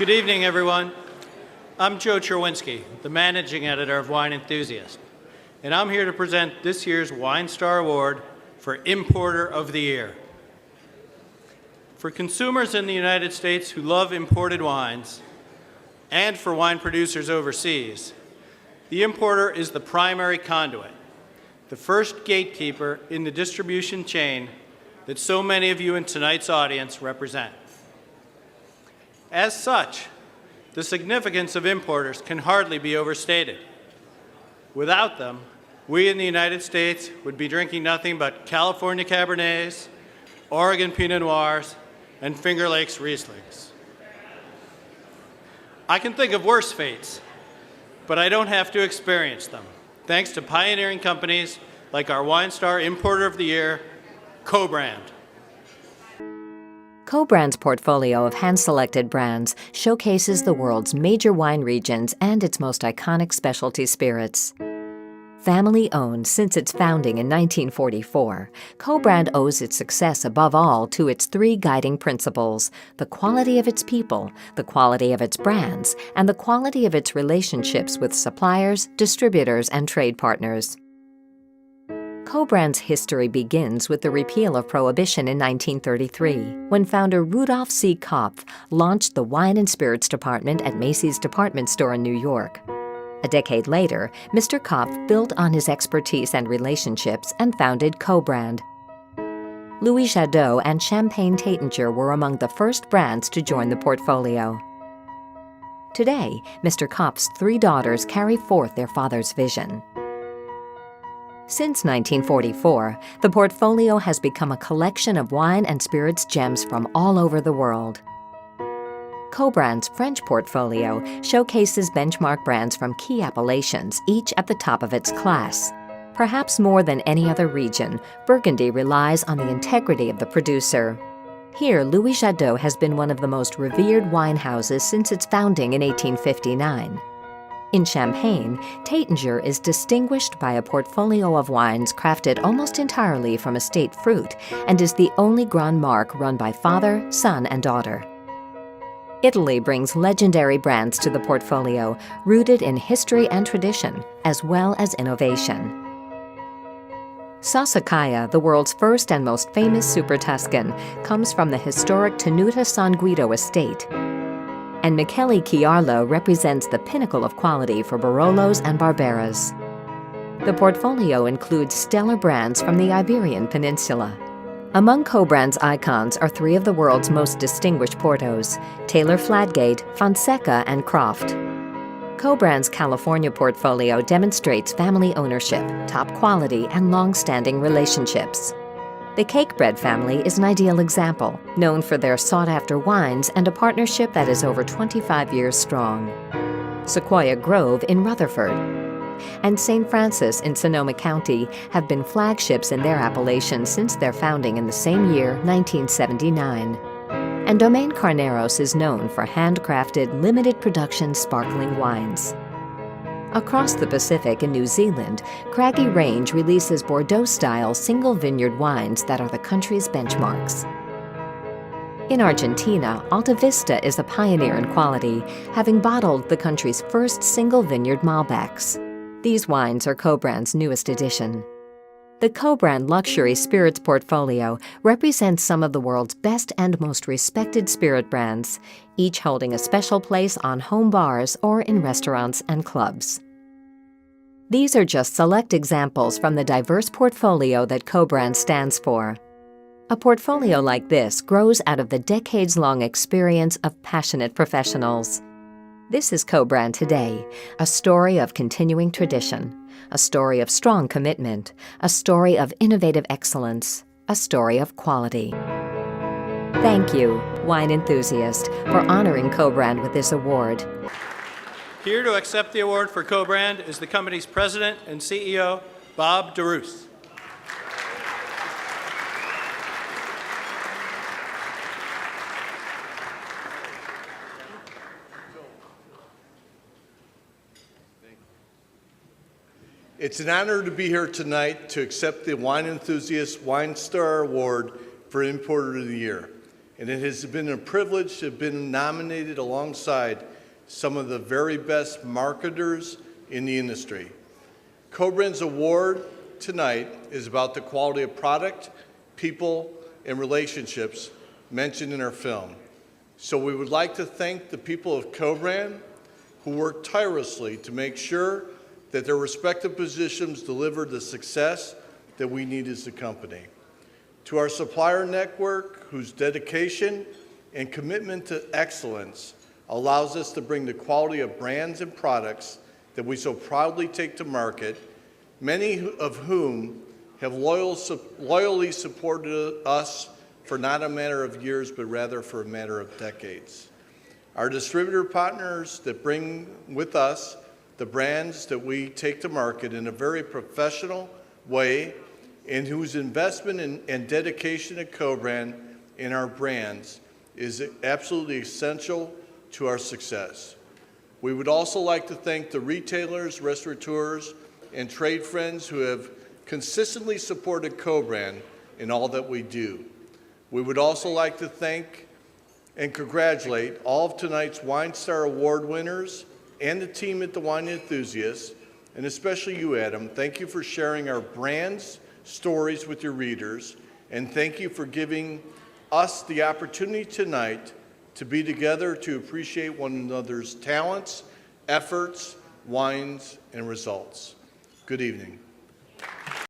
Good evening, everyone. I'm Joe Cherwinski, the managing editor of Wine Enthusiast, and I'm here to present this year's Wine Star Award for Importer of the Year. For consumers in the United States who love imported wines, and for wine producers overseas, the importer is the primary conduit, the first gatekeeper in the distribution chain that so many of you in tonight's audience represent. As such, the significance of importers can hardly be overstated. Without them, we in the United States would be drinking nothing but California Cabernets, Oregon Pinot Noirs, and Finger Lakes Rieslings. I can think of worse fates, but I don't have to experience them, thanks to pioneering companies like our Wine Star Importer of the Year, Kobrand. Kobrand's portfolio of hand-selected brands showcases the world's major wine regions and its most iconic specialty spirits. Family-owned since its founding in 1944, Kobrand owes its success above all to its three guiding principles: the quality of its people, the quality of its brands, and the quality of its relationships with suppliers, distributors, and trade partners. Kobrand's history begins with the repeal of Prohibition in 1933, when founder Rudolf C. Kopf launched the Wine and Spirits Department at Macy's department store in New York. A decade later, Mr. Kopf built on his expertise and relationships and founded Kobrand. Louis Jadot and Champagne Taittinger were among the first brands to join the portfolio. Today, Mr. Kopf's three daughters carry forth their father's vision. Since 1944, the portfolio has become a collection of wine and spirits gems from all over the world. Kobrand's French portfolio showcases benchmark brands from key appellations, each at the top of its class. Perhaps more than any other region, Burgundy relies on the integrity of the producer. Here, Louis Jadot has been one of the most revered wine houses since its founding in 1859. In Champagne, Taittinger is distinguished by a portfolio of wines crafted almost entirely from estate fruit and is the only Grand Marque run by father, son, and daughter. Italy brings legendary brands to the portfolio, rooted in history and tradition, as well as innovation. Sassicaia, the world's first and most famous Super Tuscan, comes from the historic Tenuta San Guido estate. And Michele Chiarlo represents the pinnacle of quality for Barolos and Barberas. The portfolio includes stellar brands from the Iberian Peninsula. Among Kobrand's icons are three of the world's most distinguished Portos: Taylor Fladgate, Fonseca, and Croft. Kobrand's California portfolio demonstrates family ownership, top quality, and long-standing relationships. The Cakebread family is an ideal example, known for their sought-after wines and a partnership that is over 25 years strong. Sequoia Grove in Rutherford and St. Francis in Sonoma County have been flagships in their appellation since their founding in the same year, 1979. And Domaine Carneros is known for handcrafted, limited production sparkling wines. Across the Pacific in New Zealand, Craggy Range releases Bordeaux-style single vineyard wines that are the country's benchmarks. In Argentina, Alta Vista is a pioneer in quality, having bottled the country's first single vineyard Malbecs. These wines are Kobrand's newest addition. The Kobrand Luxury Spirits portfolio represents some of the world's best and most respected spirit brands, each holding a special place on home bars or in restaurants and clubs. These are just select examples from the diverse portfolio that Kobrand stands for. A portfolio like this grows out of the decades-long experience of passionate professionals. This is Kobrand today, a story of continuing tradition, a story of strong commitment, a story of innovative excellence, a story of quality. Thank you, Wine Enthusiast, for honoring Kobrand with this award. Here to accept the award for Kobrand is the company's president and CEO, Bob DeRoose. It's an honor to be here tonight to accept the Wine Enthusiast Wine Star Award for Importer of the Year. and it has been a privilege to have been nominated alongside some of the very best marketers in the industry. Kobrand's award tonight is about the quality of product, people, and relationships mentioned in our film. So we would like to thank the people of Kobrand who worked tirelessly to make sure that their respective positions delivered the success that we need as a company. To our supplier network, whose dedication and commitment to excellence allows us to bring the quality of brands and products that we so proudly take to market, many of whom have loyally supported us for not a matter of years, but rather for a matter of decades. Our distributor partners that bring with us the brands that we take to market in a very professional way, and whose investment and dedication to Kobrand in our brands is absolutely essential to our success. We would also like to thank the retailers, restaurateurs, and trade friends who have consistently supported Kobrand in all that we do. We would also like to thank and congratulate all of tonight's Wine Star Award winners and the team at the Wine Enthusiast, and especially you, Adam. Thank you for sharing our brands' stories with your readers, and thank you for giving us the opportunity tonight to be together to appreciate one another's talents, efforts, wines, and results. Good evening.